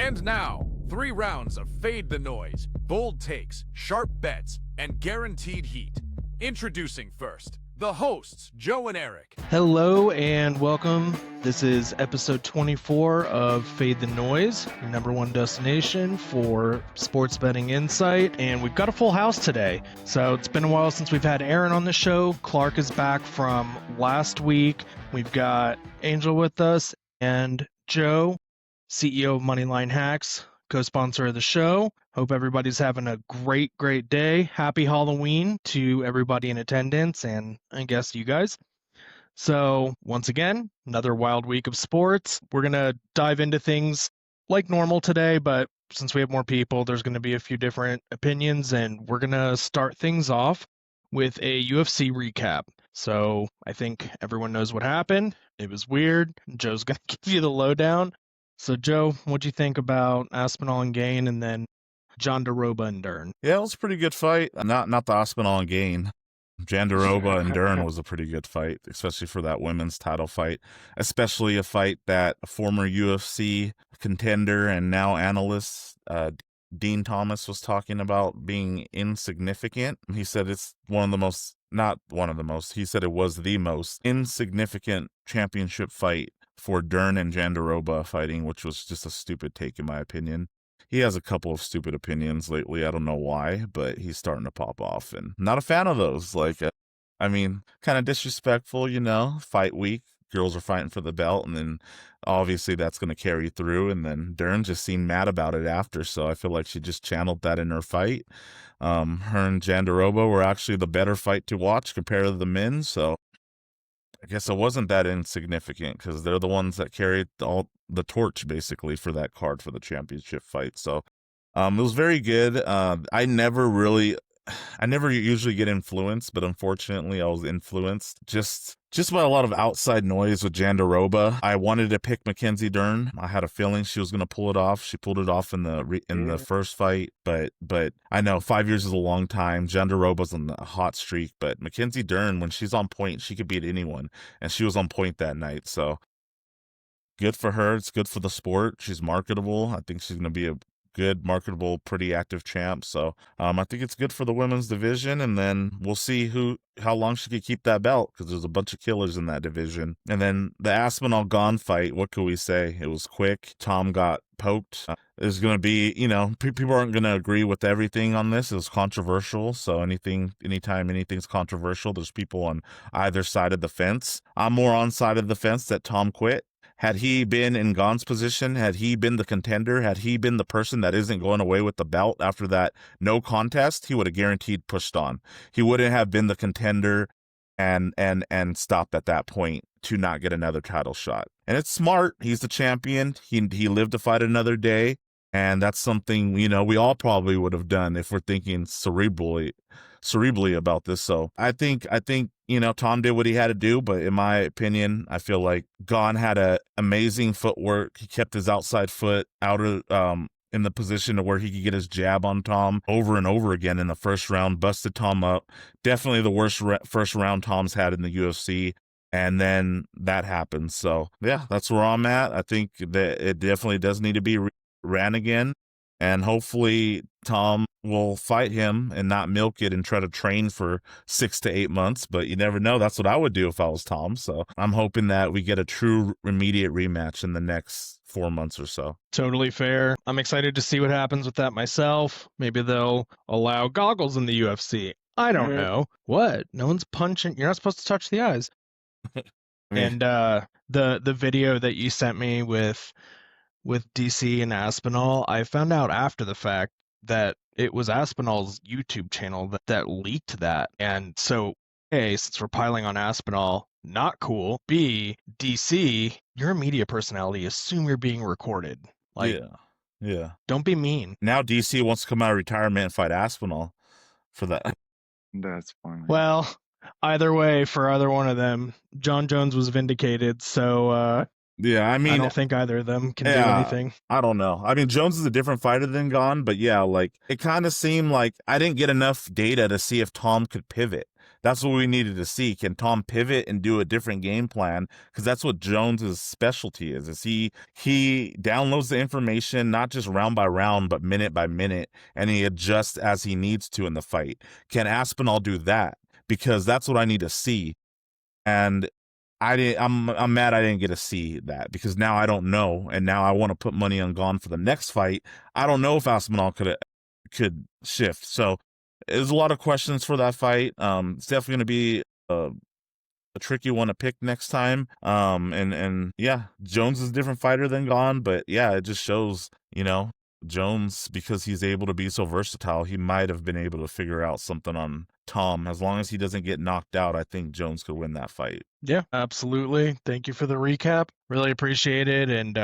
And now, 3 rounds of Fade the Noise, bold takes, sharp bets, and guaranteed heat. Introducing first, the hosts, Joe and Eric. Hello and welcome. This is episode 24 of Fade the Noise, your number one destination for sports betting insight. And we've got a full house today. So it's been a while since we've had Aaron on the show. Clark is back from last week. We've got Angel with us and Joe, CEO of Moneyline Hacks, co-sponsor of the show. Hope everybody's having a great day. Happy Halloween to everybody in attendance and I guess you guys. So once again, another wild week of sports. We're going to dive into things like normal today, but since we have more people, there's going to be a few different opinions and we're going to start things off with a UFC recap. So I think everyone knows what happened. It was weird. Joe's going to give you the lowdown. So Joe, what'd you think about Aspinall and Gain and then Jandiroba and Dern? Yeah, it was a pretty good fight. Not the Aspinall and Gain. Jandiroba and Dern was a pretty good fight, especially for that women's title fight, especially a fight that a former UFC contender and now analyst Dean Thomas was talking about being insignificant. He said it's he said it was the most insignificant championship fight for Dern and Jandiroba fighting, which was just a stupid take in my opinion. He has a couple of stupid opinions lately. I don't know why, but he's starting to pop off and not a fan of those. Kind of disrespectful, fight week. Girls are fighting for the belt and then obviously that's going to carry through. And then Dern just seemed mad about it after. So I feel like she just channeled that in her fight. Her and Jandiroba were actually the better fight to watch compared to the men. So I guess it wasn't that insignificant because they're the ones that carried all the torch basically for that card for the championship fight. So it was very good. I never usually get influenced, but unfortunately I was influenced just by a lot of outside noise with Jandiroba. I wanted to pick Mackenzie Dern. I had a feeling she was going to pull it off. She pulled it off in the first fight, but I know 5 years is a long time. Jandiroba's on a hot streak, but Mackenzie Dern, when she's on point, she could beat anyone, and she was on point that night. So good for her. It's good for the sport. She's marketable. I think she's going to be a good, marketable, pretty active champ. So I think it's good for the women's division, and then we'll see how long she could keep that belt because there's a bunch of killers in that division. And then the Aspinall Gone fight, what could we say? It was quick. Tom got poked. There's going to be, people aren't going to agree with everything on this. It was controversial. So anytime anything's controversial, there's people on either side of the fence. I'm more on side of the fence that Tom quit. Had he been in Gon's position, had he been the contender, had he been the person that isn't going away with the belt after that no contest, he would have guaranteed pushed on. He wouldn't have been the contender and stopped at that point to not get another title shot. And it's smart. He's the champion. He lived to fight another day. And that's something, we all probably would have done if we're thinking cerebrally about this. So I think, Tom did what he had to do, but in my opinion, I feel like Gon had a amazing footwork. He kept his outside foot out of, in the position to where he could get his jab on Tom over and over again in the first round, busted Tom up. Definitely the worst first round Tom's had in the UFC. And then that happened. So yeah, that's where I'm at. I think that it definitely does need to be ran again. And hopefully Tom will fight him and not milk it and try to train for 6 to 8 months. But you never know. That's what I would do if I was Tom. So I'm hoping that we get a true immediate rematch in the next 4 months or so. Totally fair. I'm excited to see what happens with that myself. Maybe they'll allow goggles in the UFC. I don't know. What? No one's punching. You're not supposed to touch the eyes. And the video that you sent me with DC and Aspinall, I found out after the fact that it was Aspinall's YouTube channel that leaked that. And so, A, since we're piling on Aspinall, not cool. B, DC, you're a media personality. Assume you're being recorded. Yeah. Don't be mean. Now DC wants to come out of retirement and fight Aspinall for that. That's funny. Well, either way, for either one of them, John Jones was vindicated. So, yeah, I don't think either of them can do anything. I don't know. I mean, Jones is a different fighter than Gon, but yeah, it kind of seemed like I didn't get enough data to see if Tom could pivot. That's what we needed to see. Can Tom pivot and do a different game plan? Because that's what Jones's specialty is he downloads the information, not just round by round, but minute by minute, and he adjusts as he needs to in the fight. Can Aspinall do that? Because that's what I need to see. And I'm mad I didn't get to see that, because now I don't know, and now I want to put money on Gone for the next fight. I don't know if Aspinall could shift. So there's a lot of questions for that fight. It's definitely going to be a tricky one to pick next time. And yeah, Jones is a different fighter than Gone, but yeah, it just shows, Jones, because he's able to be so versatile, he might have been able to figure out something on Tom. As long as he doesn't get knocked out, I think Jones could win that fight. Yeah, absolutely. Thank you for the recap. Really appreciate it. And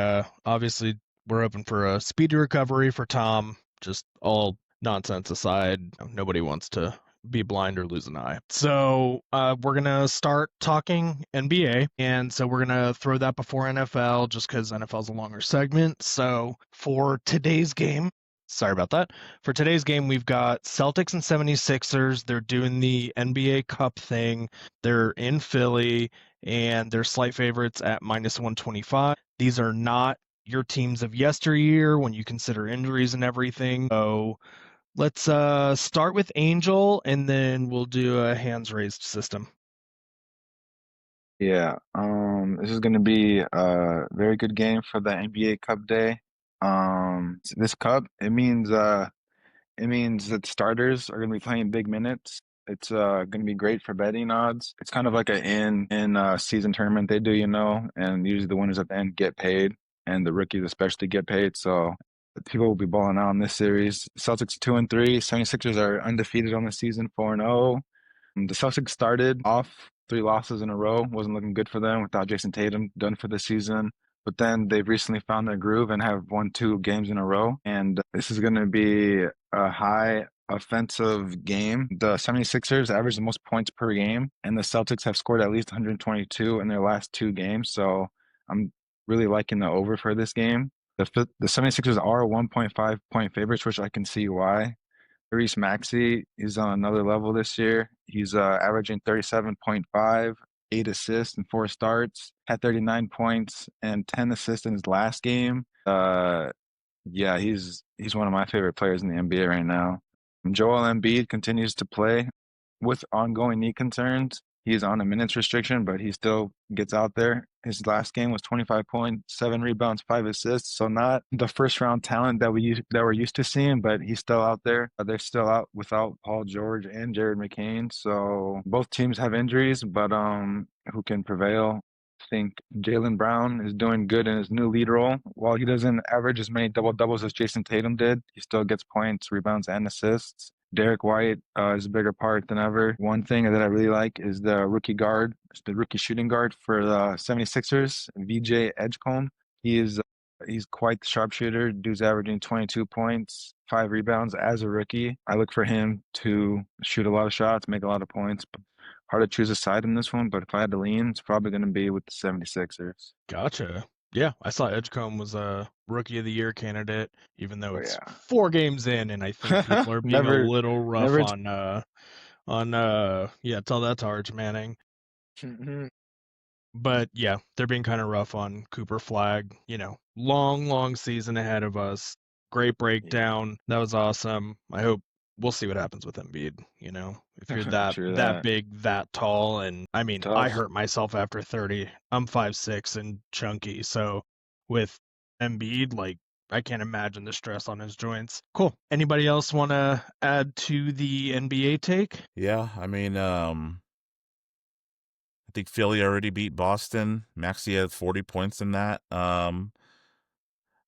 obviously, we're open for a speedy recovery for Tom. Just all nonsense aside, nobody wants to be blind or lose an eye. So we're going to start talking NBA. And so we're going to throw that before NFL just because NFL is a longer segment. So for today's game, sorry about that. For today's game, we've got Celtics and 76ers. They're doing the NBA Cup thing. They're in Philly, and they're slight favorites at -125. These are not your teams of yesteryear when you consider injuries and everything. So let's start with Angel, and then we'll do a hands raised system. Yeah, this is going to be a very good game for the NBA Cup day. This cup, it means that starters are going to be playing big minutes. It's going to be great for betting odds. It's kind of like a in season tournament they do, and usually the winners at the end get paid, and the rookies especially get paid. So people will be balling out in this series. Celtics 2-3, 76ers are undefeated on the season, 4-0. The Celtics started off 3 losses in a row. Wasn't looking good for them without Jason Tatum, done for the season. But then they've recently found their groove and have won 2 games in a row. And this is going to be a high offensive game. The 76ers average the most points per game, and the Celtics have scored at least 122 in their last 2 games. So I'm really liking the over for this game. The 76ers are 1.5 point favorites, which I can see why. Therese Maxey is on another level this year. He's averaging 37.5, 8 assists and 4 starts, had 39 points and 10 assists in his last game. Yeah, he's one of my favorite players in the NBA right now. Joel Embiid continues to play with ongoing knee concerns. He's on a minutes restriction, but he still gets out there. His last game was 25 points, 7 rebounds, 5 assists. So not the first round talent that we're used to seeing, but he's still out there. They're still out without Paul George and Jared McCain. So both teams have injuries, but who can prevail? I think Jaylen Brown is doing good in his new lead role. While he doesn't average as many double-doubles as Jason Tatum did, he still gets points, rebounds, and assists. Derek White is a bigger part than ever. One thing that I really like is the rookie shooting guard for the 76ers, VJ Edgecombe. He's quite the sharpshooter. Dude's averaging 22 points, 5 rebounds as a rookie. I look for him to shoot a lot of shots, make a lot of points. Hard to choose a side in this one, but if I had to lean, it's probably going to be with the 76ers. Gotcha. Yeah, I saw Edgecombe was a Rookie of the Year candidate, even though it's 4 games in, and I think people are being a little rough tell that to Arch Manning. But yeah, they're being kind of rough on Cooper Flagg. Long season ahead of us. Great breakdown. That was awesome. I hope we'll see what happens with Embiid. If you're that big, that tall, and I mean, tough. I hurt myself after 30. I'm 5'6" and chunky, so with Embiid, I can't imagine the stress on his joints. Cool. Anybody else want to add to the NBA take? Yeah, I mean, I think Philly already beat Boston. Maxey had 40 points in that.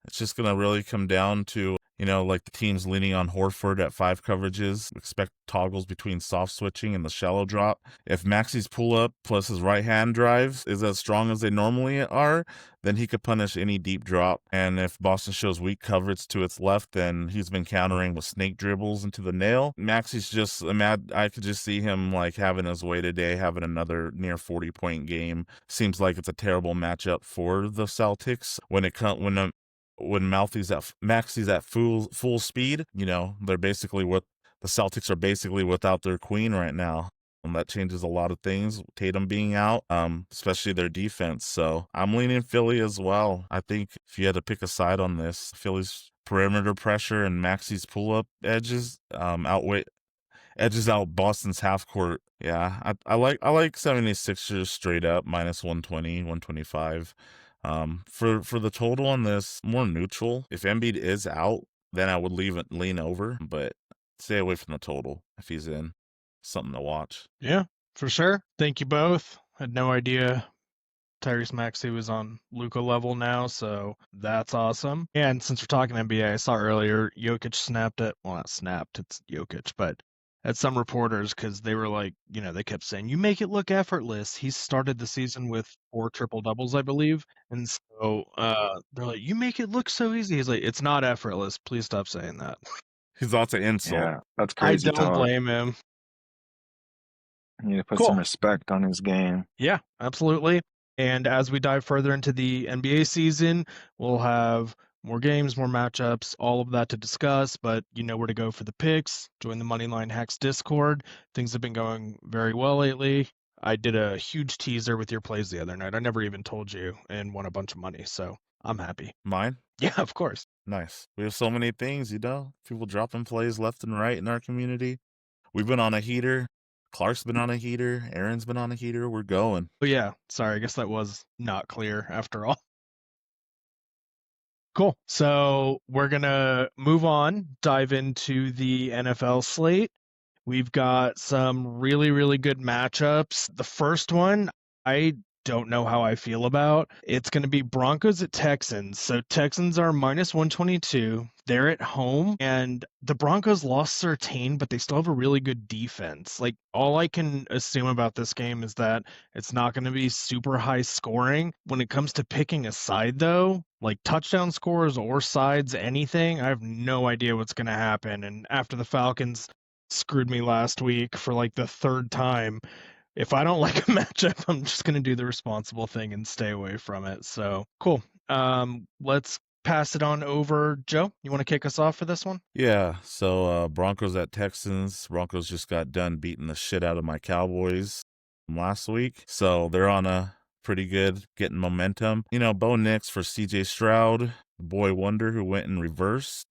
It's just going to really come down to, the teams leaning on Horford at 5 coverages. Expect toggles between soft switching and the shallow drop. If Maxey's pull-up plus his right-hand drives is as strong as they normally are, then he could punish any deep drop. And if Boston shows weak coverage to its left, then he's been countering with snake dribbles into the nail. Maxey's just I could just see him having his way today, having another near 40-point game. Seems like it's a terrible matchup for the Celtics when Maxey's at full speed. They're basically the Celtics are basically without their queen right now. That changes a lot of things. Tatum being out, especially their defense. So I'm leaning Philly as well. I think if you had to pick a side on this, Philly's perimeter pressure and Maxi's pull-up edges out Boston's half court. Yeah, I like 76ers straight up minus 120, 125. For the total on this, more neutral. If Embiid is out, then I would lean over, but stay away from the total if he's in. Something to watch. Yeah, for sure. Thank you both. Had no idea Tyrese Maxey was on Luka level now, so that's awesome. And since we're talking NBA, I saw earlier Jokic not snapped, it's Jokic, but at some reporters because they were like, they kept saying, you make it look effortless. He started the season with 4 triple doubles, I believe. And so they're like, you make it look so easy. He's like, it's not effortless. Please stop saying that. He's also insult. Yeah, that's I crazy don't talk. blame him. You need to put Cool. some respect on his game. Yeah, absolutely. And as we dive further into the NBA season, we'll have more games, more matchups, all of that to discuss, but you know where to go for the picks. Join the Moneyline Hacks Discord. Things have been going very well lately. I did a huge teaser with your plays the other night. I never even told you and won a bunch of money, so I'm happy. Mine? Yeah, of course. Nice. We have so many things, people dropping plays left and right in our community. We've been on a heater. Clark's been on a heater. Aaron's been on a heater. We're going. Oh, yeah. Sorry, I guess that was not clear after all. Cool. So we're going to move on, dive into the NFL slate. We've got some really, really good matchups. The first one, I don't know how I feel about. It's going to be Broncos at Texans. So Texans are minus 122. They're at home, and the Broncos lost Surtain, but they still have a really good defense. Like, all I can assume about this game is that it's not going to be super high scoring. When it comes to picking a side, though, like touchdown scores or sides, anything, I have no idea what's going to happen. And after the Falcons screwed me last week for like the third time, if I don't like a matchup, I'm just going to do the responsible thing and stay away from it. So cool. Let's pass it on over. Joe, you want to kick us off for this one? Yeah, so Broncos at Texans. Broncos just got done beating the shit out of my Cowboys last week. So they're on a pretty good, getting momentum. Bo Nix for CJ Stroud, boy wonder who went in reverse.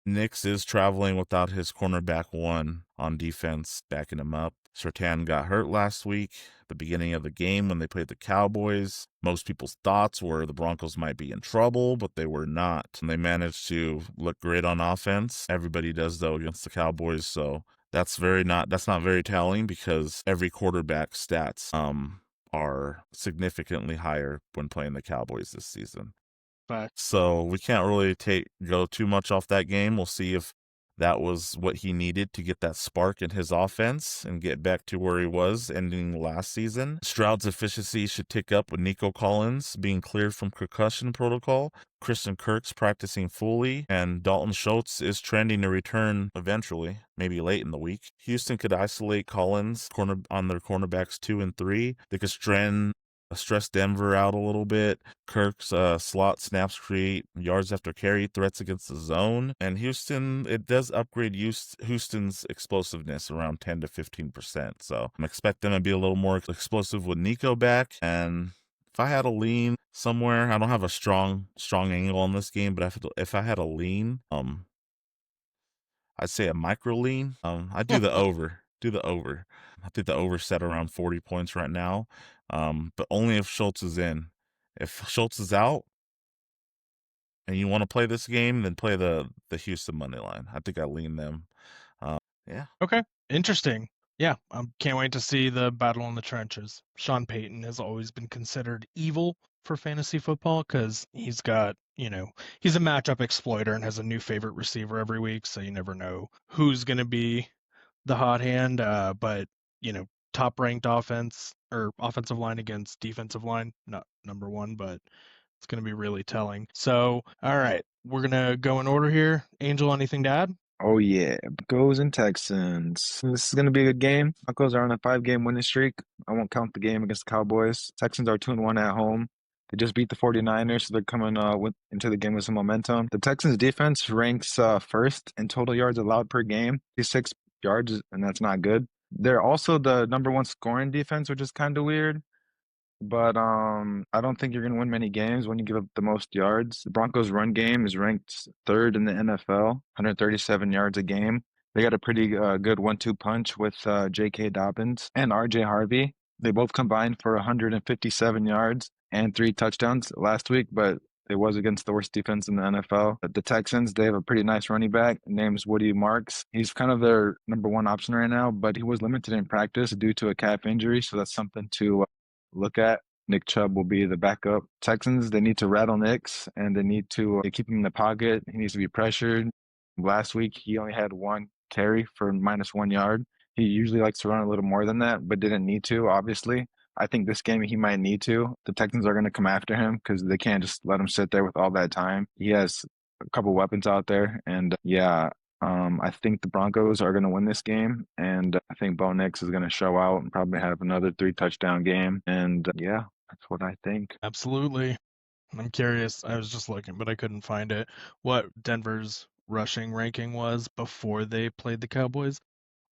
Nix is traveling without his cornerback one on defense, backing him up. Surtain got hurt last week, the beginning of the game when they played the Cowboys. Most people's thoughts were the Broncos might be in trouble, but they were not. And they managed to look great on offense. Everybody does, though, against the Cowboys. So that's not very telling because every quarterback stats are significantly higher when playing the Cowboys this season. So we can't really go too much off that game. We'll see if that was what he needed to get that spark in his offense and get back to where he was ending last season. Stroud's efficiency should tick up with Nico Collins being cleared from concussion protocol, Christian Kirk's practicing fully, and Dalton Schultz is trending to return eventually, maybe late in the week. Houston could isolate Collins on their cornerbacks 2 and 3. They could stress Denver out a little bit. Kirk's slot snaps create yards after carry threats against the zone. And Houston, it does upgrade Houston's explosiveness around 10 to 15%. So I'm expecting them to be a little more explosive with Nico back. And if I had a lean somewhere, I don't have a strong angle on this game, but if I had a lean, I'd say a micro lean. I'd do the over. I think the over set around 40 points right now. But only if Schultz is in. If Schultz is out and you want to play this game, then play the Houston money line. I think I lean them. Yeah. Okay. Interesting. Yeah. Can't wait to see the battle in the trenches. Sean Payton has always been considered evil for fantasy football because he's got, he's a matchup exploiter and has a new favorite receiver every week. So you never know who's going to be the hot hand. But, top ranked offense or offensive line against defensive line, not number one, but it's going to be really telling. So, all right, we're going to go in order here. Angel, anything to add? Oh yeah, Broncos and Texans. This is gonna be a good game. Broncos are on a 5-game winning streak. I won't count the game against the Cowboys. Texans are 2-1 at home. They just beat the 49ers, so they're coming into the game with some momentum. The Texans defense ranks first in total yards allowed per game, 6 yards, and that's not good. They're also the number one scoring defense, which is kind of weird. But I don't think you're going to win many games when you give up the most yards. The Broncos' run game is ranked third in the NFL, 137 yards a game. They got a pretty good 1-2 punch with J.K. Dobbins and R.J. Harvey. They both combined for 157 yards and 3 touchdowns last week, but it was against the worst defense in the NFL. The Texans, they have a pretty nice running back. Name's Woody Marks. He's kind of their number one option right now, but he was limited in practice due to a calf injury, so that's something to look at. Nick Chubb will be the backup. Texans, they need to rattle Nicks and they need to keep him in the pocket. He needs to be pressured. Last week, he only had 1 carry for -1 yard. He usually likes to run a little more than that, but didn't need to, obviously. I think this game he might need to. The Texans are going to come after him because they can't just let him sit there with all that time. He has a couple weapons out there. And yeah, I think the Broncos are going to win this game. And I think Bo Nix is going to show out and probably have another 3 touchdown game. And yeah, that's what I think. Absolutely. I'm curious. I was just looking, but I couldn't find it. What Denver's rushing ranking was before they played the Cowboys,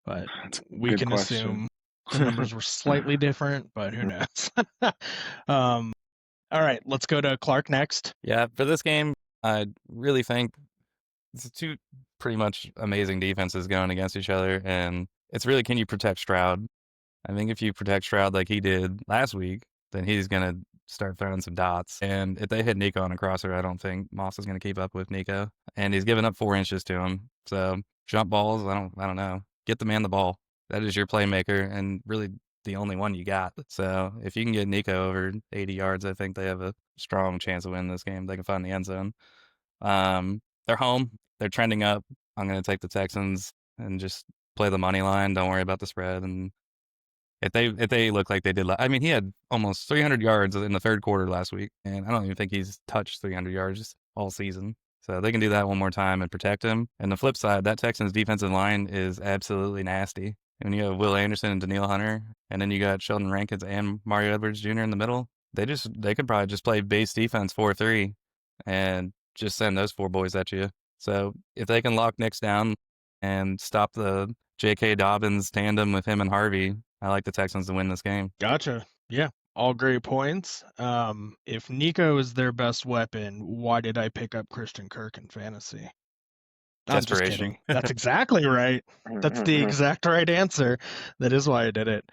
but That's a we good can question. assume the numbers were slightly different, but who knows? All right, let's go to Clark next. Yeah, for this game, I really think it's two pretty much amazing defenses going against each other, and it's really, can you protect Stroud? I think if you protect Stroud like he did last week, then he's going to start throwing some dots. And if they hit Nico on a crosser, I don't think Moss is going to keep up with Nico. And he's given up 4 inches to him. So jump balls, I don't know. Get the man the ball. That is your playmaker and really the only one you got. So if you can get Nico over 80 yards, I think they have a strong chance of winning this game. They can find the end zone. They're home. They're trending up. I'm going to take the Texans and just play the money line. Don't worry about the spread. And if they look like they did, I mean, he had almost 300 yards in the third quarter last week, and I don't even think he's touched 300 yards all season. So they can do that one more time and protect him. And the flip side, that Texans defensive line is absolutely nasty. And you have Will Anderson and Daniil Hunter, and then you got Sheldon Rankins and Mario Edwards Jr. in the middle. They could probably just play base defense 4-3 and just send those 4 boys at you. So if they can lock Nicks down and stop the J.K. Dobbins tandem with him and Harvey, I like the Texans to win this game. Gotcha. Yeah, all great points. If Nico is their best weapon, why did I pick up Christian Kirk in fantasy? I'm just Desperation. kidding. That's exactly right. That's the exact right answer. That is why I did it.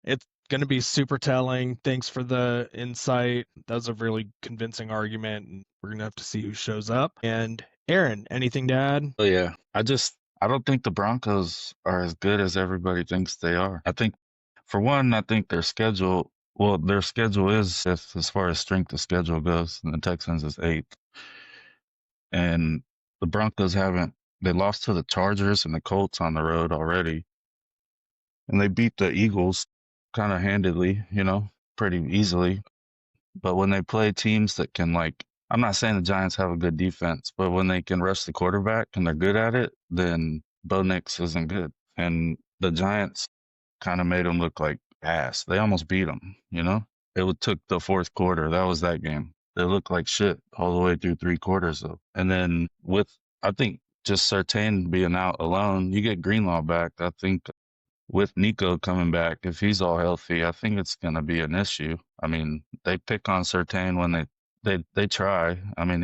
It's going to be super telling. Thanks for the insight. That was a really convincing argument, and we're going to have to see who shows up. And Aaron, anything to add? Oh yeah, I don't think the Broncos are as good as everybody thinks they are. I think, for one, I think their schedule is fifth as far as strength of schedule goes, and the Texans is 8th. And the Broncos they lost to the Chargers and the Colts on the road already. And they beat the Eagles kind of handedly, pretty easily. But when they play teams that can, I'm not saying the Giants have a good defense, but when they can rush the quarterback and they're good at it, then Bo Nix isn't good. And the Giants kind of made them look like ass. They almost beat them, It took the fourth quarter. That was that game. They looked like shit all the way through 3 quarters, though. And then I think just Surtain being out alone, you get Greenlaw back. I think with Nico coming back, if he's all healthy, I think it's going to be an issue. I mean, they pick on Surtain when they try. I mean,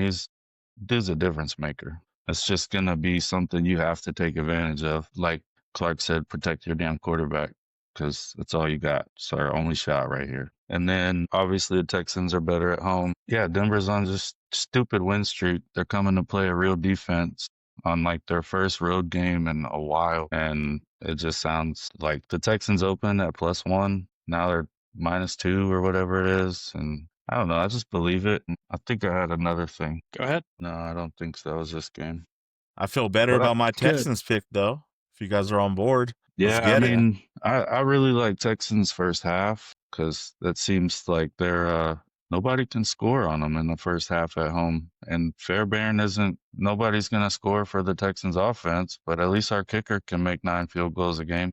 dude's a difference maker. It's just going to be something you have to take advantage of. Like Clark said, protect your damn quarterback because that's all you got. It's our only shot right here. And then obviously the Texans are better at home. Yeah, Denver's on just stupid win streak. They're coming to play a real defense on their first road game in a while. And it just sounds like the Texans open at +1. Now they're -2 or whatever it is. And I don't know. I just believe it. I think I had another thing. Go ahead. No, I don't think so. That was this game. I feel better about my Texans pick, though, if you guys are on board. Yeah, I really like Texans first half because that seems like they're nobody can score on them in the first half at home. And Fairbairn nobody's going to score for the Texans offense, but at least our kicker can make 9 field goals a game.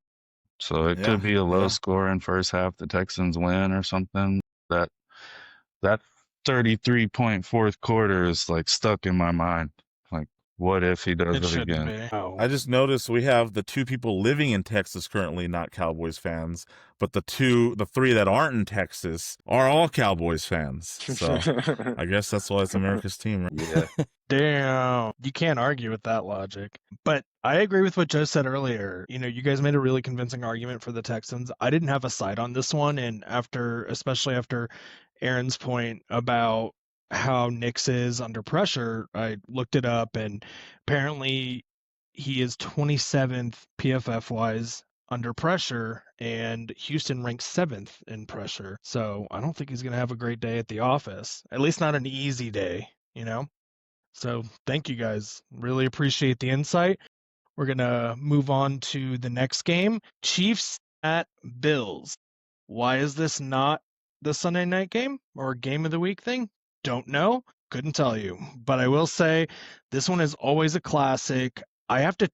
So it could be a low score in first half. The Texans win or something. That 33-point fourth quarter is stuck in my mind. What if he does It it shouldn't again? be. Oh. I just noticed we have the 2 people living in Texas currently not Cowboys fans, but the 3 that aren't in Texas are all Cowboys fans. So I guess that's why it's America's team. Right? Yeah. Damn. You can't argue with that logic. But I agree with what Joe said earlier. You know, you guys made a really convincing argument for the Texans. I didn't have a side on this one, and especially after Aaron's point about how Nix is under pressure, I looked it up, and apparently he is 27th PFF wise under pressure, and Houston ranks 7th in pressure. So I don't think he's going to have a great day at the office, at least not an easy day, you know? So thank you guys. Really appreciate the insight. We're going to move on to the next game. Chiefs at Bills. Why is this not the Sunday night game or game of the week thing? Don't know. Couldn't tell you. But I will say this one is always a classic. I have to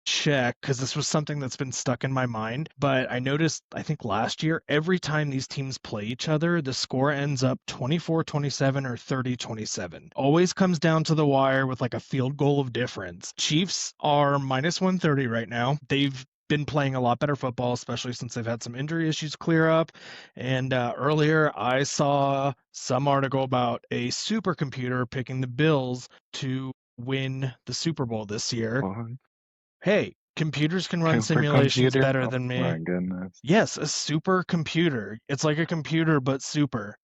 check because this was something that's been stuck in my mind. But I noticed, I think last year, every time these teams play each other, the score ends up 24-27 or 30-27. Always comes down to the wire with like a field goal of difference. Chiefs are minus 130 right now. They've been playing a lot better football, especially since they've had some injury issues clear up. And earlier, I saw some article about a supercomputer picking the Bills to win the Super Bowl this year. What? Hey, computers can run Super simulations computer? better Oh than me. my goodness. Yes, a supercomputer. It's like a computer, but super.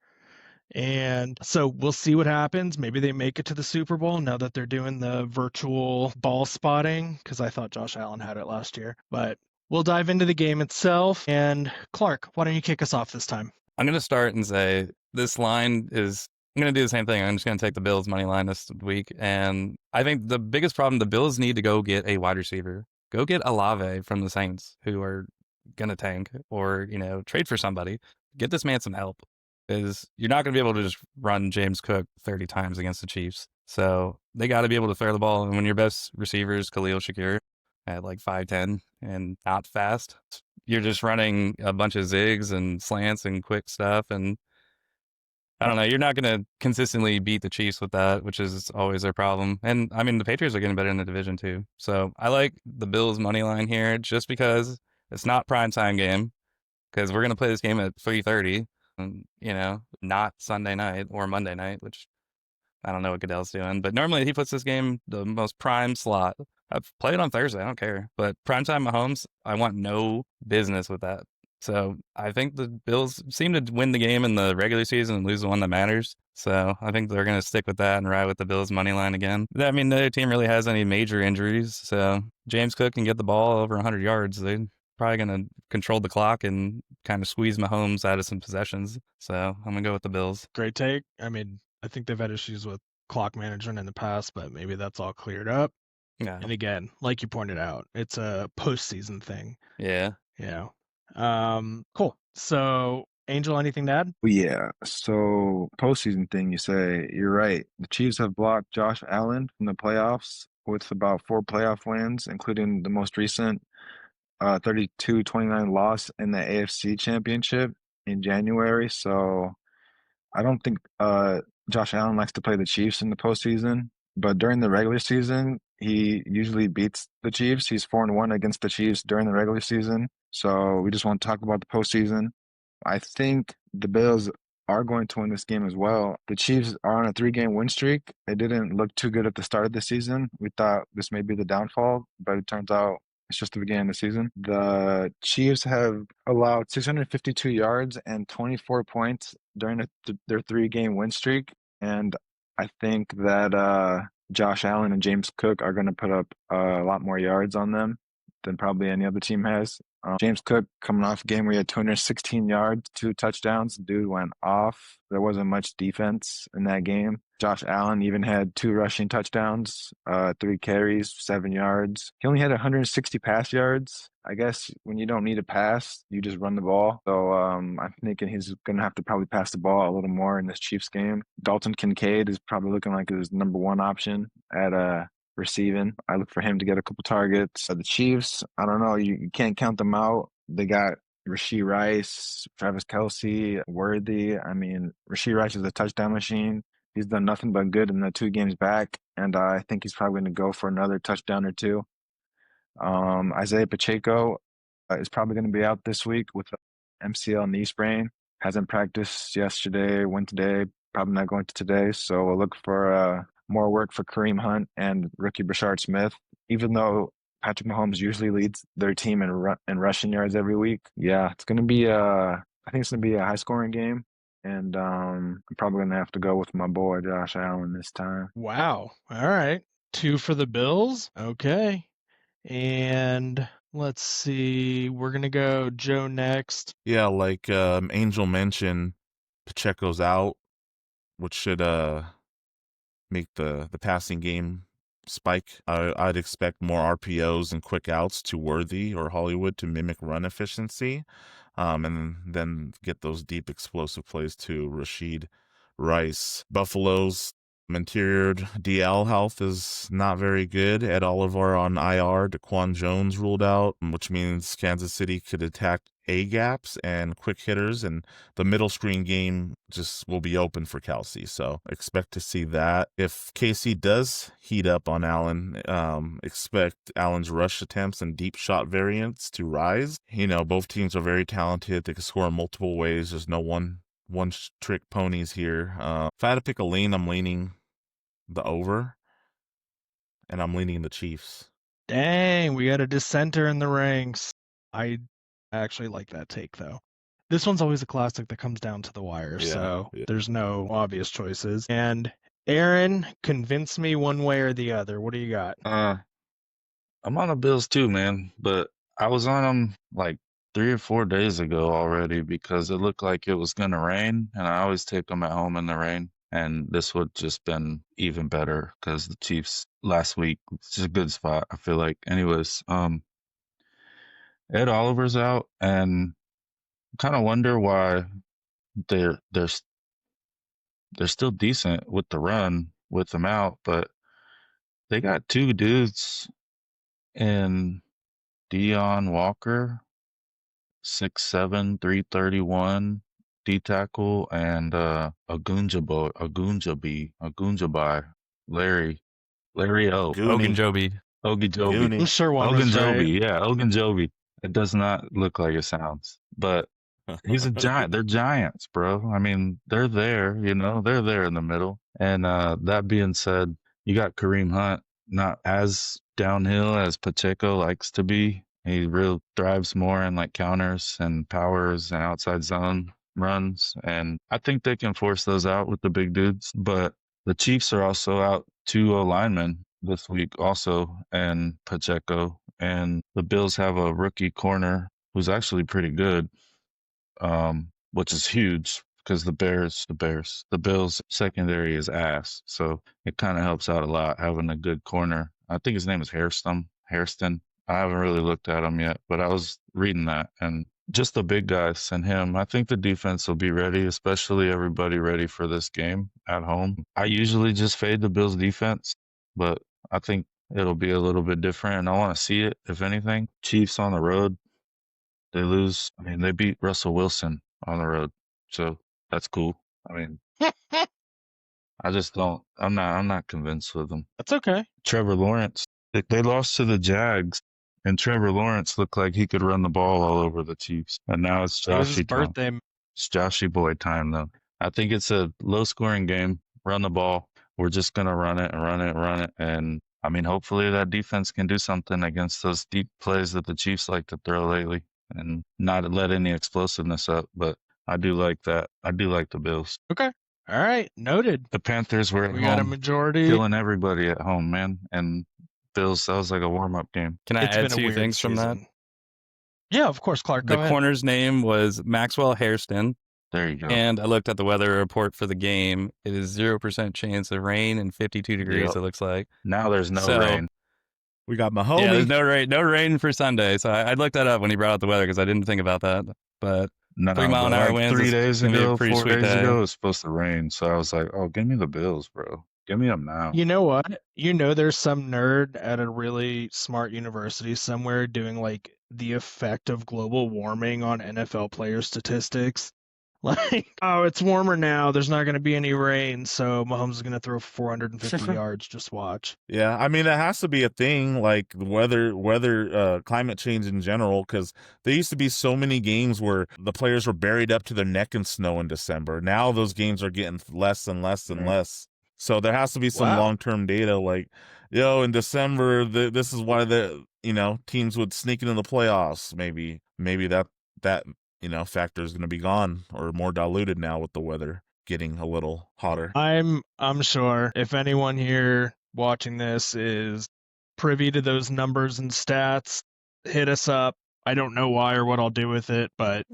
And so we'll see what happens. Maybe they make it to the Super Bowl now that they're doing the virtual ball spotting, because I thought Josh Allen had it last year. But we'll dive into the game itself. And Clark, why don't you kick us off this time? I'm going to start and say this line is, I'm going to do the same thing. I'm just going to take the Bills money line this week. And I think the biggest problem, the Bills need to go get a wide receiver. Go get Olave from the Saints, who are going to tank, or, you know, trade for somebody. Get this man some help. Is you're not going to be able to just run James Cook 30 times against the Chiefs. So they got to be able to throw the ball. And when your best receiver is Khalil Shakir at like 5'10" and not fast, you're just running a bunch of zigs and slants and quick stuff. And I don't know, you're not going to consistently beat the Chiefs with that, which is always their problem. And I mean, the Patriots are getting better in the division too. So I like the Bills money line here just because it's not primetime game, because we're going to play this game at 3:30. You know, not Sunday night or Monday night, which I don't know what Goodell's doing. But normally he puts this game the most prime slot. I've played on Thursday, I don't care. But primetime Mahomes, I want no business with that. So I think the Bills seem to win the game in the regular season and lose the one that matters. So I think they're going to stick with that and ride with the Bills money line again. I mean, no team really has any major injuries. So James Cook can get the ball over 100 yards. They're probably going to control the clock and kind of squeeze Mahomes out of some possessions. So I'm going to go with the Bills. Great take. I mean, I think they've had issues with clock management in the past, but maybe that's all cleared up. Yeah. And again, like you pointed out, it's a postseason thing. Yeah. Yeah. Cool. So, Angel, anything to add? Yeah, so postseason thing, you say, you're right. The Chiefs have blocked Josh Allen from the playoffs with about 4 playoff wins, including the most recent 32-29 loss in the AFC Championship in January. So I don't think Josh Allen likes to play the Chiefs in the postseason, but during the regular season, he usually beats the Chiefs. He's 4-1 against the Chiefs during the regular season. So we just want to talk about the postseason. I think the Bills are going to win this game as well. The Chiefs are on a 3-game win streak. It didn't look too good at the start of the season. We thought this may be the downfall, but it turns out it's just the beginning of the season. The Chiefs have allowed 652 yards and 24 points during their 3-game win streak. And I think that Josh Allen and James Cook are going to put up a lot more yards on them than probably any other team has. James Cook coming off a game where he had 216 yards, 2 touchdowns. Dude went off. There wasn't much defense in that game. Josh Allen even had 2 rushing touchdowns, 3 carries, 7 yards. He only had 160 pass yards. I guess when you don't need a pass, you just run the ball. So I'm thinking he's going to have to probably pass the ball a little more in this Chiefs game. Dalton Kincaid is probably looking like his number 1 option at receiving. I look for him to get a couple targets. The Chiefs, I don't know. You can't count them out. They got Rashee Rice, Travis Kelce, Worthy. I mean, Rashee Rice is a touchdown machine. He's done nothing but good in the 2 games back, and I think he's probably going to go for another touchdown or two. Isaiah Pacheco is probably going to be out this week with a MCL knee sprain. Hasn't practiced yesterday, went today, probably not going to today. So we'll look for more work for Kareem Hunt and rookie Brashard Smith. Even though Patrick Mahomes usually leads their team in rushing yards every week, yeah, it's going to be I think it's going to be a high scoring game. And I'm probably going to have to go with my boy Josh Allen this time. Wow. All right. 2 for the Bills. Okay. And let's see. We're going to go Joe next. Yeah, like Angel mentioned, Pacheco's out, which should make the passing game spike. I'd expect more RPOs and quick outs to Worthy or Hollywood to mimic run efficiency, and then get those deep explosive plays to Rashid Rice. Buffalo's interior DL health is not very good. Ed Oliver on IR, Daquan Jones ruled out, which means Kansas City could attack A gaps and quick hitters, and the middle screen game just will be open for Kelsey. So expect to see that. If KC does heat up on Allen, expect Allen's rush attempts and deep shot variants to rise. Both teams are very talented. They can score in multiple ways. There's no one trick ponies here. If I had to pick a lane, I'm leaning the over, and I'm leaning the Chiefs. Dang, we got a dissenter in the ranks. I actually like that take, though. This one's always a classic that comes down to the wire, so there's no obvious choices. And Aaron, convince me one way or the other. What do you got? I'm on the Bills too, man, but I was on them like 3 or 4 days ago already because it looked like it was going to rain, and I always take them at home in the rain. And this would just been even better because the Chiefs last week was just a good spot, I feel like. Anyways, Ed Oliver's out, and kind of wonder why they're still decent with the run with them out, but they got 2 dudes in Dion Walker, 6'7", 331. D tackle, and Ogunjabi, Larry O. Ogunjobi. Ogunjobi. I'm sure one was right. Ogunjobi, yeah, Ogunjobi. It does not look like it sounds, but he's a giant. They're giants, bro. I mean, they're there, they're there in the middle. And that being said, you got Kareem Hunt, not as downhill as Pacheco likes to be. He really thrives more in like counters and powers and outside zone runs, and I think they can force those out with the big dudes. But the Chiefs are also out 2 linemen this week also, and Pacheco, and the Bills have a rookie corner who's actually pretty good, which is huge because the Bills secondary is ass, so it kind of helps out a lot having a good corner. I think his name is Hairston. I haven't really looked at him yet, but I was reading that, and just the big guys and him. I think the defense will be ready, especially everybody ready for this game at home. I usually just fade the Bills defense, but I think it'll be a little bit different, and I want to see it, if anything. Chiefs on the road, they lose. I mean, they beat Russell Wilson on the road, so that's cool. I mean, I just don't. I'm not convinced with them. That's okay. Trevor Lawrence, they lost to the Jags, and Trevor Lawrence looked like he could run the ball all over the Chiefs. And now it's It was his Joshy time. birthday. It's Joshy boy time, though. I think it's a low-scoring game. Run the ball. We're just gonna run it and run it and run it. And I mean, hopefully that defense can do something against those deep plays that the Chiefs like to throw lately, and not let any explosiveness up. But I do like that. I do like the Bills. Okay. All right. Noted. The Panthers were at We got a home, majority. killing everybody at home, man. And Bills, that was like a warm-up game. Can I It's add been a 2 weird things from that? season. Yeah, of course, Clark. Go The ahead. corner's name was Maxwell Hairston, There you go. and I looked at the weather report for the game. It is 0% chance of rain and 52 degrees, Yep. it looks like. Now there's no So- rain. We got Mahomey. Yeah, there's no rain for Sunday. So I looked that up when he brought up the weather because I didn't think about that. But No, 3 mile an but hour like winds 3 is days gonna be a ago, pretty 4 sweet days day. ago, it was supposed to rain. So I was like, oh, give me the Bills, bro. Give me them now. You know what? There's some nerd at a really smart university somewhere doing like the effect of global warming on NFL player statistics. Like, oh, it's warmer now. There's not going to be any rain, so Mahomes is going to throw 450 yards. Just watch. Yeah, I mean, it has to be a thing, like climate change in general, because there used to be so many games where the players were buried up to their neck in snow in December. Now those games are getting less and less and less. So there has to be some Wow. long-term data, like, in December, this is why teams would sneak into the playoffs. Maybe that factor is going to be gone or more diluted now with the weather getting a little hotter. I'm sure if anyone here watching this is privy to those numbers and stats, hit us up. I don't know why or what I'll do with it, but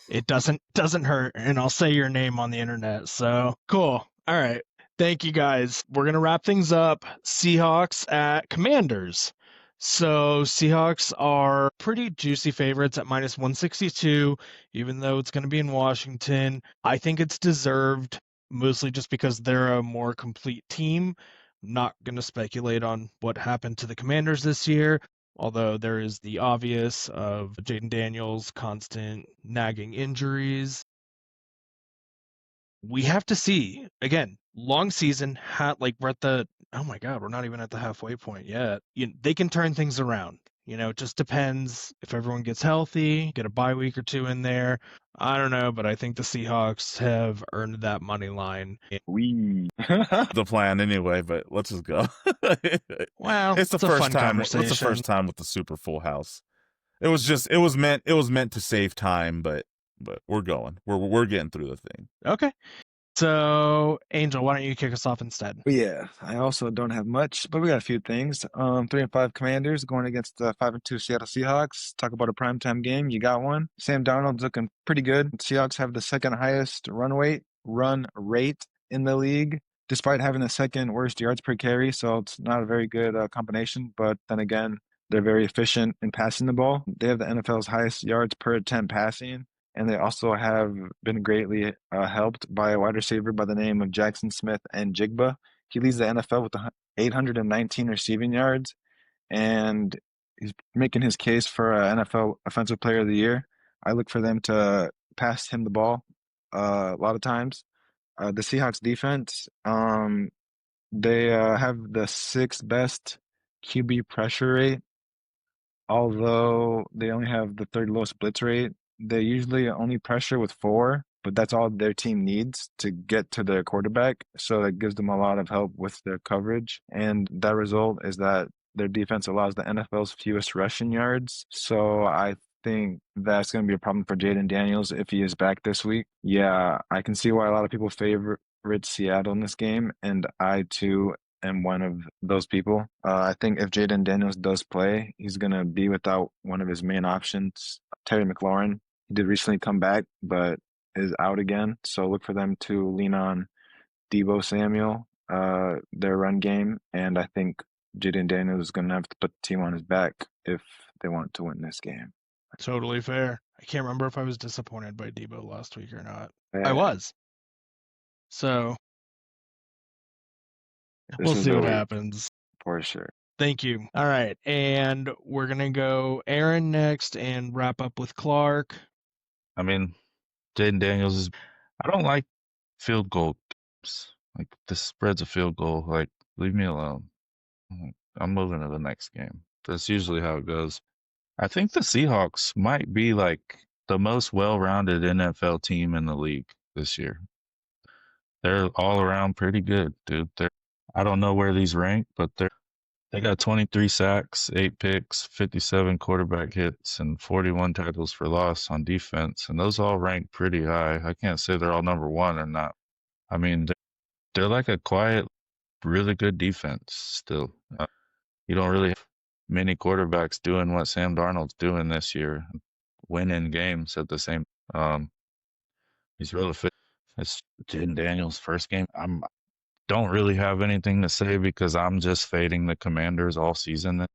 it doesn't hurt, and I'll say your name on the internet. So cool. All right. Thank you guys. We're gonna wrap things up. Seahawks at Commanders. So Seahawks are pretty juicy favorites at minus 162, even though it's going to be in Washington. I think it's deserved, mostly just because they're a more complete team. Not going to speculate on what happened to the Commanders this year, although there is the obvious of Jaden Daniels' constant nagging injuries. We have to see. Again, long season, we're at the, oh my God, we're not even at the halfway point yet. They can turn things around. It just depends if everyone gets healthy, get a bye week or two in there. I don't know, but I think the Seahawks have earned that money line. The plan anyway, but let's just go. Well, it's the first time. It's the conversation. first time with the super full house. It was meant to save time, but we're going. We're getting through the thing. Okay. So, Angel, why don't you kick us off instead? But yeah, I also don't have much, but we got a few things. 3-5 Commanders going against the 5-2 Seattle Seahawks. Talk about a primetime game. You got one. Sam Darnold's looking pretty good. Seahawks have the second highest run rate in the league, despite having the second worst yards per carry. So it's not a very good combination. But then again, they're very efficient in passing the ball. They have the NFL's highest yards per attempt passing. And they also have been greatly helped by a wide receiver by the name of Jackson Smith and Jigba. He leads the NFL with 819 receiving yards, and he's making his case for NFL Offensive Player of the Year. I look for them to pass him the ball a lot of times. The Seahawks defense, they have the sixth best QB pressure rate, although they only have the third lowest blitz rate. They usually only pressure with 4, but that's all their team needs to get to their quarterback. So that gives them a lot of help with their coverage. And that result is that their defense allows the NFL's fewest rushing yards. So I think that's going to be a problem for Jaden Daniels if he is back this week. Yeah, I can see why a lot of people favorite Seattle in this game. And I, too, am one of those people. I think if Jaden Daniels does play, he's going to be without one of his main options, Terry McLaurin. He did recently come back, but is out again. So look for them to lean on Deebo Samuel, their run game. And I think Jaden Daniels is going to have to put the team on his back if they want to win this game. Totally fair. I can't remember if I was disappointed by Deebo last week or not. Yeah. I was. So we'll see what happens. For sure. Thank you. All right. And we're going to go Aaron next and wrap up with Clark. I mean, Jaden Daniels is. I don't like field goal games. Like, the spread's a field goal. Like, leave me alone. I'm moving to the next game. That's usually how it goes. I think the Seahawks might be like the most well-rounded NFL team in the league this year. They're all around pretty good, dude. I don't know where these rank, but they got 23 sacks, 8 picks, 57 quarterback hits, and 41 tackles for loss on defense. And those all rank pretty high. I can't say they're all number one or not. I mean, they're like a quiet, really good defense still. You don't really have many quarterbacks doing what Sam Darnold's doing this year, winning games at the same he's really fit. It's Jaden Daniels' first game. Don't really have anything to say because I'm just fading the Commanders all season.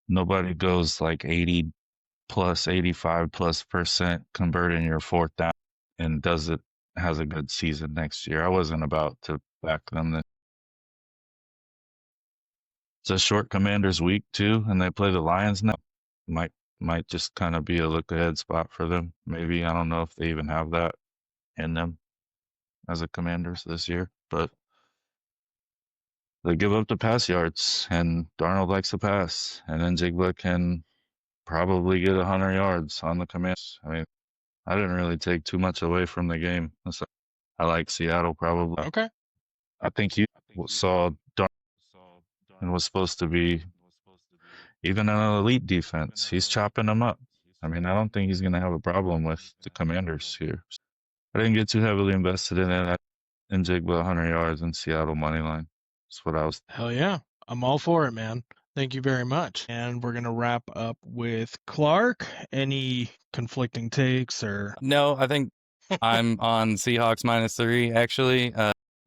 Nobody goes like 80 plus, 85+% converting your fourth down and has a good season next year. I wasn't about to back them. It's a short Commanders week too, and they play the Lions now. Might might just kind of be a look ahead spot for them. Maybe I don't know if they even have that in them as a Commanders this year, but they give up the pass yards, and Darnold likes to pass, and then Jigba can probably get 100 yards on the Commanders. I mean, I didn't really take too much away from the game. I like Seattle probably. Okay. I think you saw Darnold and was supposed to be even an elite defense. He's chopping them up. I mean, I don't think he's going to have a problem with the Commanders here. I didn't get too heavily invested in it. In Jigba 100 yards and Seattle money line. That's what I was. Hell yeah. I'm all for it, man. Thank you very much. And we're going to wrap up with Clark. Any conflicting takes or? No, I think I'm on Seahawks -3, actually.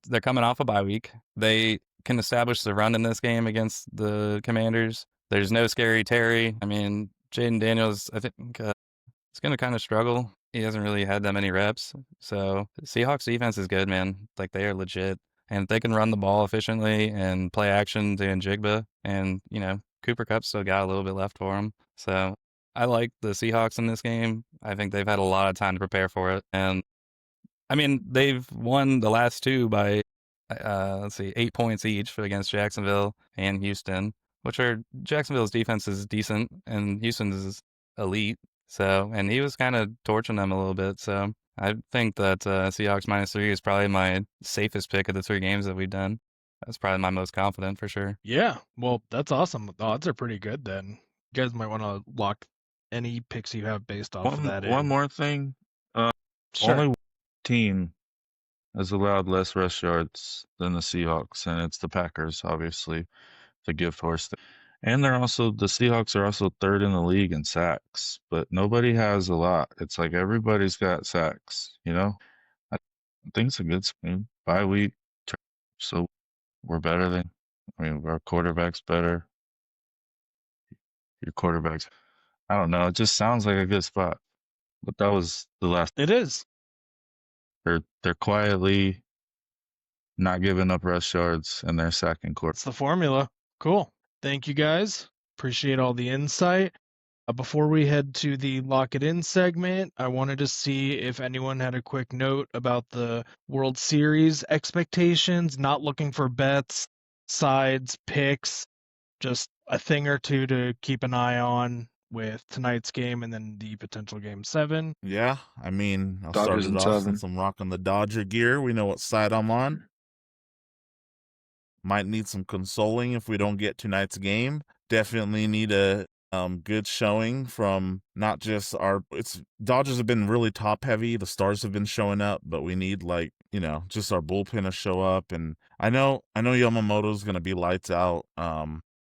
They're coming off a bye week. They can establish the run in this game against the Commanders. There's no scary Terry. I mean, Jaden Daniels, I think, is going to kind of struggle. He hasn't really had that many reps. So the Seahawks defense is good, man. Like, they are legit. And if they can run the ball efficiently and play action to Njigba, and, you know, Cooper Kupp still got a little bit left for him. So I like the Seahawks in this game. I think they've had a lot of time to prepare for it. And, I mean, they've won the last two by, 8 points each against Jacksonville and Houston, which are Jacksonville's defense is decent and Houston's is elite. So, and he was kind of torching them a little bit. So I think that Seahawks -3 is probably my safest pick of the 3 games that we've done. That's probably my most confident for sure. Yeah, well, that's awesome. The odds are pretty good then. You guys might want to lock any picks you have based off of that. One more thing. Sure. Only one team has allowed less rush yards than the Seahawks, and it's the Packers, obviously, the gift horse. And the Seahawks are also 3rd in the league in sacks, but nobody has a lot. It's like everybody's got sacks, you know? I think it's a good spin. Bye week, so we're better than, our quarterback's better. Your quarterback's, I don't know. It just sounds like a good spot. But that was the last. It is. They're quietly not giving up rush yards, and they're sacking quarterbacks. It's the formula. Cool. Thank you guys. Appreciate all the insight. Before we head to the Lock It In segment, I wanted to see if anyone had a quick note about the World Series expectations, not looking for bets, sides, picks, just a thing or two to keep an eye on with tonight's game and then the potential game 7. Yeah, I mean, I'll Dodgers start it in off 7. since I'm rocking the Dodger gear. We know what side I'm on. Might need some consoling if we don't get tonight's game. Definitely need a good showing from not just Dodgers have been really top heavy. The stars have been showing up, but we need just our bullpen to show up. And I know Yamamoto's going to be lights out.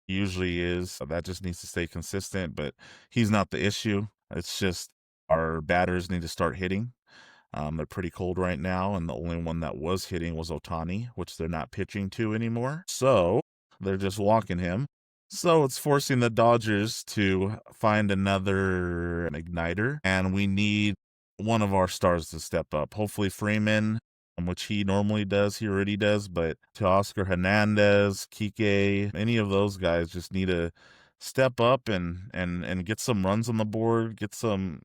Usually is. That just needs to stay consistent, but he's not the issue. It's just our batters need to start hitting. They're pretty cold right now, and the only one that was hitting was Ohtani, which they're not pitching to anymore. So they're just walking him. So it's forcing the Dodgers to find another igniter, and we need one of our stars to step up. Hopefully Freeman, which he normally does, he already does, but Teoscar Hernandez, Kike, any of those guys just need to step up and get some runs on the board, hit some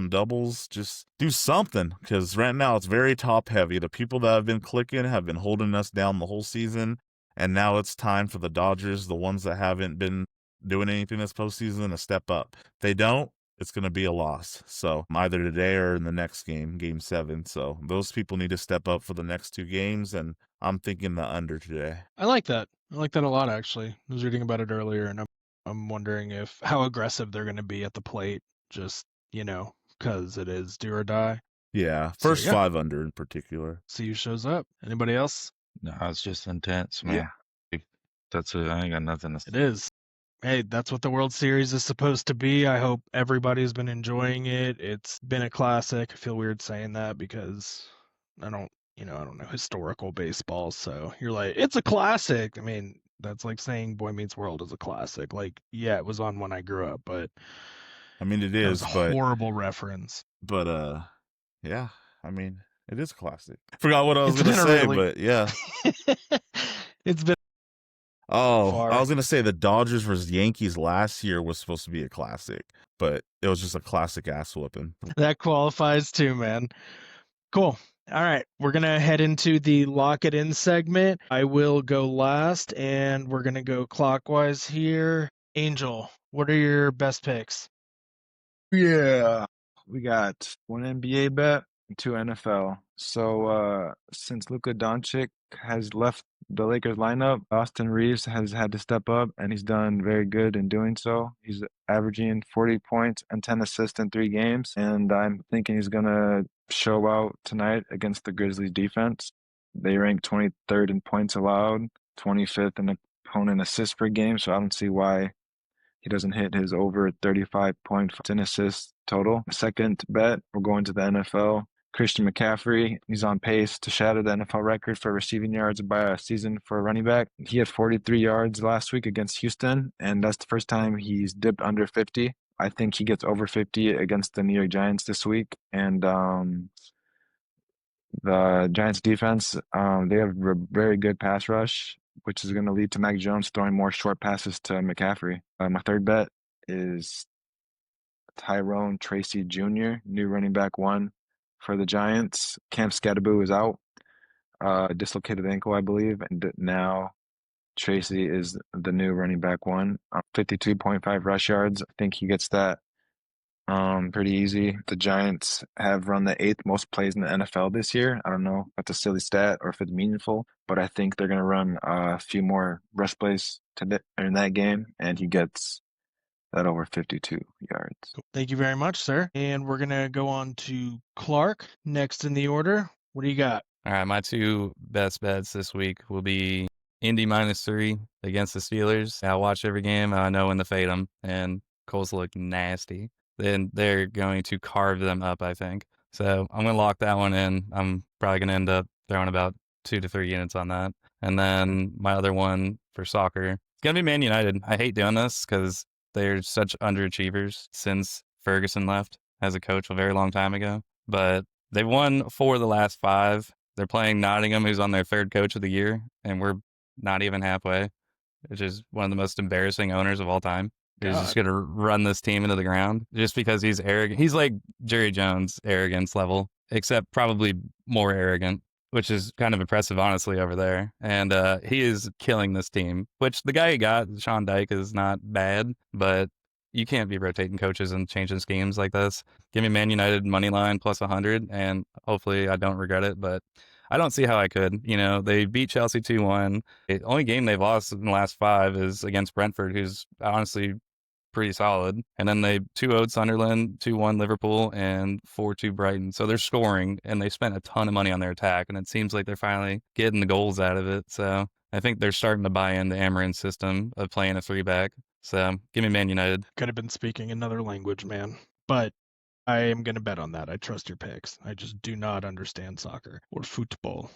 doubles, just do something, because right now it's very top heavy. The people that have been clicking have been holding us down the whole season, and now it's time for the Dodgers, the ones that haven't been doing anything this postseason, to step up. If they don't, it's going to be a loss. So either today or in the next game, game 7. So those people need to step up for the next 2 games, and I'm thinking the under today. I like that. I like that a lot, actually. I was reading about it earlier, and I'm wondering how aggressive they're going to be at the plate, just, because it is do or die. Yeah, first 5 under in particular. See who shows up. Anybody else? No, it's just intense, man. Yeah. That's it. I ain't got nothing to say. It is. Hey, that's what the World Series is supposed to be. I hope everybody's been enjoying it. It's been a classic. I feel weird saying that because I don't know historical baseball. So you're like, it's a classic. I mean, that's like saying Boy Meets World is a classic. Like, yeah, it was on when I grew up, but I mean, it is, but horrible reference. But yeah, I mean, it is a classic. Forgot what I was going to say, but yeah. It's been Oh, I far. was gonna say the Dodgers versus Yankees last year was supposed to be a classic, but it was just a classic ass whooping. That qualifies too, man. Cool. All right, we're going to head into the lock it in segment. I will go last, and we're going to go clockwise here. Angel, what are your best picks? Yeah, we got one NBA bet and two NFL. So since Luka Doncic has left the Lakers lineup, Austin Reeves has had to step up, and he's done very good in doing so. He's averaging 40 points and 10 assists in 3 games, and I'm thinking he's gonna show out tonight against the Grizzlies defense. They rank 23rd in points allowed, 25th in opponent assists per game, so I don't see why he doesn't hit his over 35 points in assists total. Second bet, we're going to the NFL. Christian McCaffrey, he's on pace to shatter the NFL record for receiving yards by a season for a running back. He had 43 yards last week against Houston, and that's the first time he's dipped under 50. I think he gets over 50 against the New York Giants this week. And the Giants defense, they have a very good pass rush, which is going to lead to Mac Jones throwing more short passes to McCaffrey. My third bet is Tyrone Tracy Jr., new running back one for the Giants. Cam Scatterboo is out, dislocated ankle, I believe, and now Tracy is the new running back one. 52.5 rush yards. I think he gets that pretty easy. The Giants have run the 8th most plays in the NFL this year. I don't know if that's a silly stat or if it's meaningful, but I think they're going to run a few more rush plays in that game, and he gets that over 52 yards. Cool. Thank you very much, sir. And we're going to go on to Clark next in the order. What do you got? All right, my two best bets this week will be Indy -3 against the Steelers. I'll watch every game. I know when to fade them, and Colts look nasty. Then they're going to carve them up, I think. So I'm going to lock that one in. I'm probably going to end up throwing about 2 to 3 units on that. And then my other one for soccer, it's going to be Man United. I hate doing this because they're such underachievers since Ferguson left as a coach a very long time ago. But they've won 4 of the last 5. They're playing Nottingham, who's on their 3rd coach of the year, and we're not even halfway, which is one of the most embarrassing owners of all time. He's just going to run this team into the ground just because he's arrogant. He's like Jerry Jones arrogance level, except probably more arrogant, which is kind of impressive, honestly, over there. And he is killing this team, which the guy he got, Sean Dyke, is not bad, but you can't be rotating coaches and changing schemes like this. Give me Man United money line plus 100, and hopefully I don't regret it, but I don't see how I could. You know, they beat Chelsea 2-1. The only game they've lost in the last 5 is against Brentford, who's honestly pretty solid. And then they 2-0'd Sunderland, 2-1 Liverpool, and 4-2 Brighton. So they're scoring, and they spent a ton of money on their attack, and it seems like they're finally getting the goals out of it. So I think they're starting to buy into Amarin's system of playing a 3-back. So give me Man United. Could have been speaking another language, man. But I am going to bet on that. I trust your picks. I just do not understand soccer or football.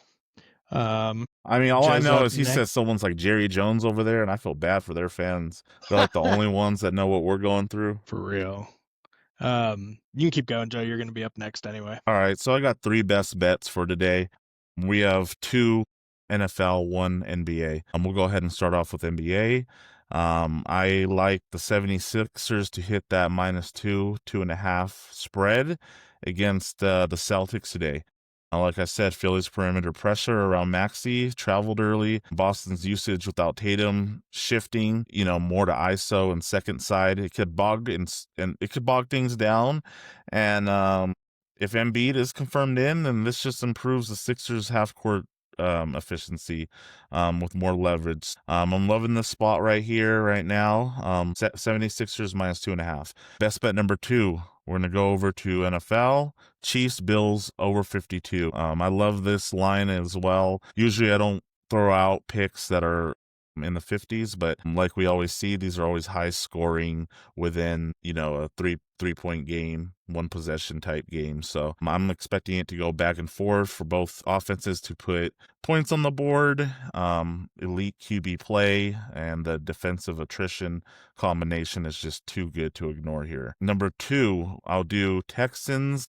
I mean, all I Joe's know up is he next. says someone's like Jerry Jones over there, and I feel bad for their fans. They're like the only ones that know what we're going through. For real. You can keep going, Joe. You're going to be up next anyway. All right, so I got 3 best bets for today. We have 2 NFL, 1 NBA. We'll go ahead and start off with NBA. I like the 76ers to hit that -2, 2.5 spread against the Celtics today. Like I said, Philly's perimeter pressure around Maxey traveled early. Boston's usage without Tatum shifting, more to ISO and second side. It could bog and it could bog things down. And if Embiid is confirmed in, then this just improves the Sixers half court efficiency with more leverage. I'm loving this spot right here, right now. 76ers -2.5. Best bet number 2. We're going to go over to NFL. Chiefs, Bills, over 52. I love this line as well. Usually I don't throw out picks that are in the 50s, but like we always see, these are always high scoring within, a three-point game, 1 possession type game. So I'm expecting it to go back and forth for both offenses to put points on the board. Elite QB play and the defensive attrition combination is just too good to ignore here. Number 2, I'll do Texans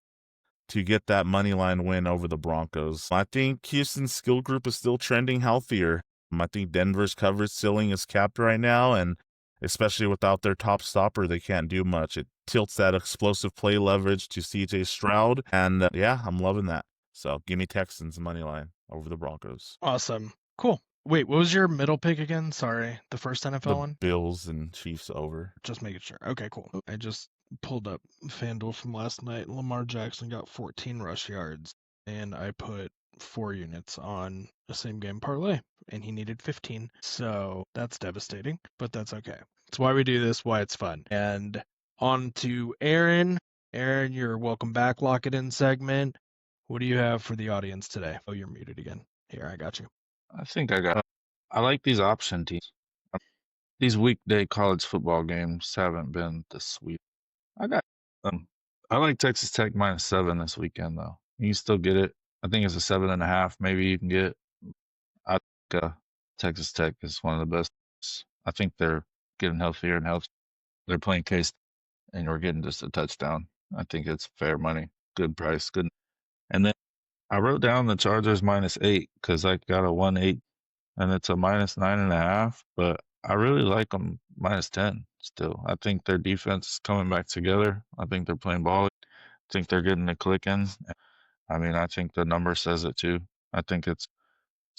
to get that money line win over the Broncos. I think Houston's skill group is still trending healthier. I think Denver's coverage ceiling is capped right now, and especially without their top stopper, they can't do much. It tilts that explosive play leverage to CJ Stroud, and yeah, I'm loving that. So give me Texans money line over the Broncos. Awesome. Cool. Wait, what was your middle pick again? Sorry, the first NFL The one? Bills and Chiefs over. Just making sure. Okay, cool. I just pulled up FanDuel from last night. Lamar Jackson got 14 rush yards, and I put 4 units on a same game parlay, and he needed 15. So that's devastating, but that's okay. It's why we do this, why it's fun. And on to Aaron. Aaron, you're welcome back, Lock It In segment. What do you have for the audience today? Oh, you're muted again. Here, I got you. I think I like these option teams. These weekday college football games haven't been this sweet. I like Texas Tech -7 this weekend though. You can still get it. I think it's a 7.5. Maybe you can get it. I think Texas Tech is one of the best. I think they're getting healthier and healthier. They're playing K-State, and we're getting just a touchdown. I think it's fair money, good price, good. And then I wrote down the Chargers -8 because I got a 1-8, and it's a -9.5. But I really like them -10 still. I think their defense is coming back together. I think they're playing ball. I think they're getting a click in. I mean, I think the number says it too. I think it's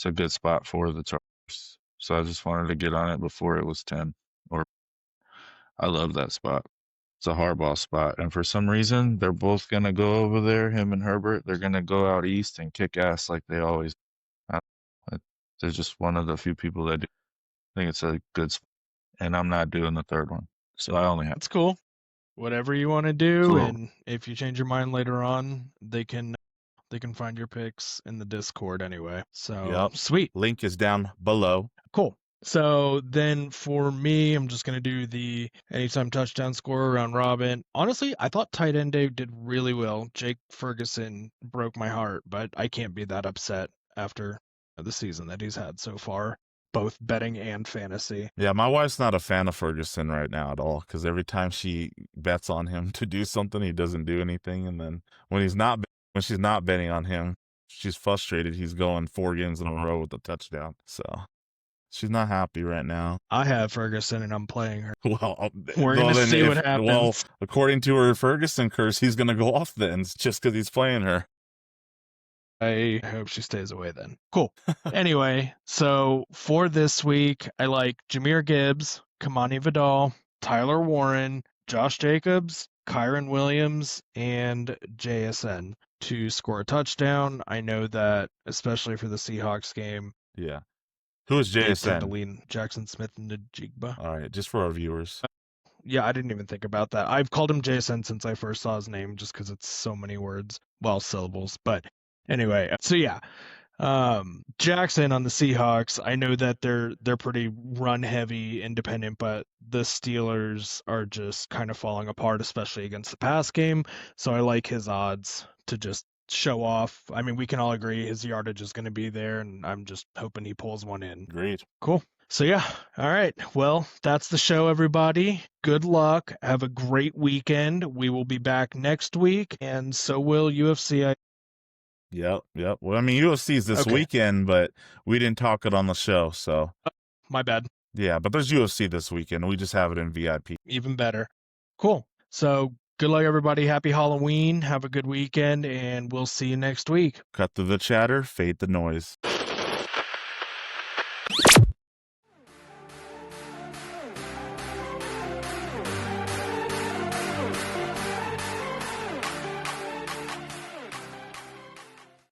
a good spot for the Chargers. So I just wanted to get on it before it was 10. Or I love that spot. It's a hardball spot. And for some reason, they're both going to go over there, him and Herbert. They're going to go out east and kick ass like they always do. They're just one of the few people that do. I think it's a good spot. And I'm not doing the third one. So I only have. That's cool. Whatever you want to do, Cool. and if you change your mind later on, they can find your picks in the Discord anyway. So Yep. Sweet. Link is down below. Cool. So then for me, I'm just going to do the anytime touchdown scorer round robin. Honestly, I thought tight end Dave did really well. Jake Ferguson broke my heart, but I can't be that upset after the season that he's had so far, both betting and fantasy. Yeah, my wife's not a fan of Ferguson right now at all because every time she bets on him to do something, he doesn't do anything. And then when she's not betting on him, she's frustrated. He's going 4 games in a row with a touchdown. So she's not happy right now. I have Ferguson, and I'm playing her. Well, We're going to see what happens. Well, according to her Ferguson curse, he's going to go off then just because he's playing her. I hope she stays away then. Cool. Anyway, so for this week, I like Jahmyr Gibbs, Kamani Vidal, Tyler Warren, Josh Jacobs, Kyron Williams, and JSN to score a touchdown. I know that, especially for the Seahawks game, Yeah. Who is they tend to JSN? lean Jackson Smith into Jigba. All right, just for our viewers. Yeah, I didn't even think about that. I've called him JSN since I first saw his name just because it's so many words. Well, syllables. But anyway, so yeah. Jackson on the Seahawks, I know that they're pretty run heavy independent, but the Steelers are just kind of falling apart, especially against the pass game. So I like his odds to just show off. I mean, we can all agree his yardage is going to be there, and I'm just hoping he pulls one in. Agreed. Cool. So yeah, all right. Well, that's the show, everybody. Good luck. Have a great weekend. We will be back next week, and so will UFC. Yep. Well, I mean, UFC's this Okay. weekend, but we didn't talk it on the show, so. My bad. Yeah, but there's UFC this weekend. We just have it in VIP. Even better. Cool. So good luck, everybody. Happy Halloween. Have a good weekend, and we'll see you next week. Cut through the chatter, fade the noise.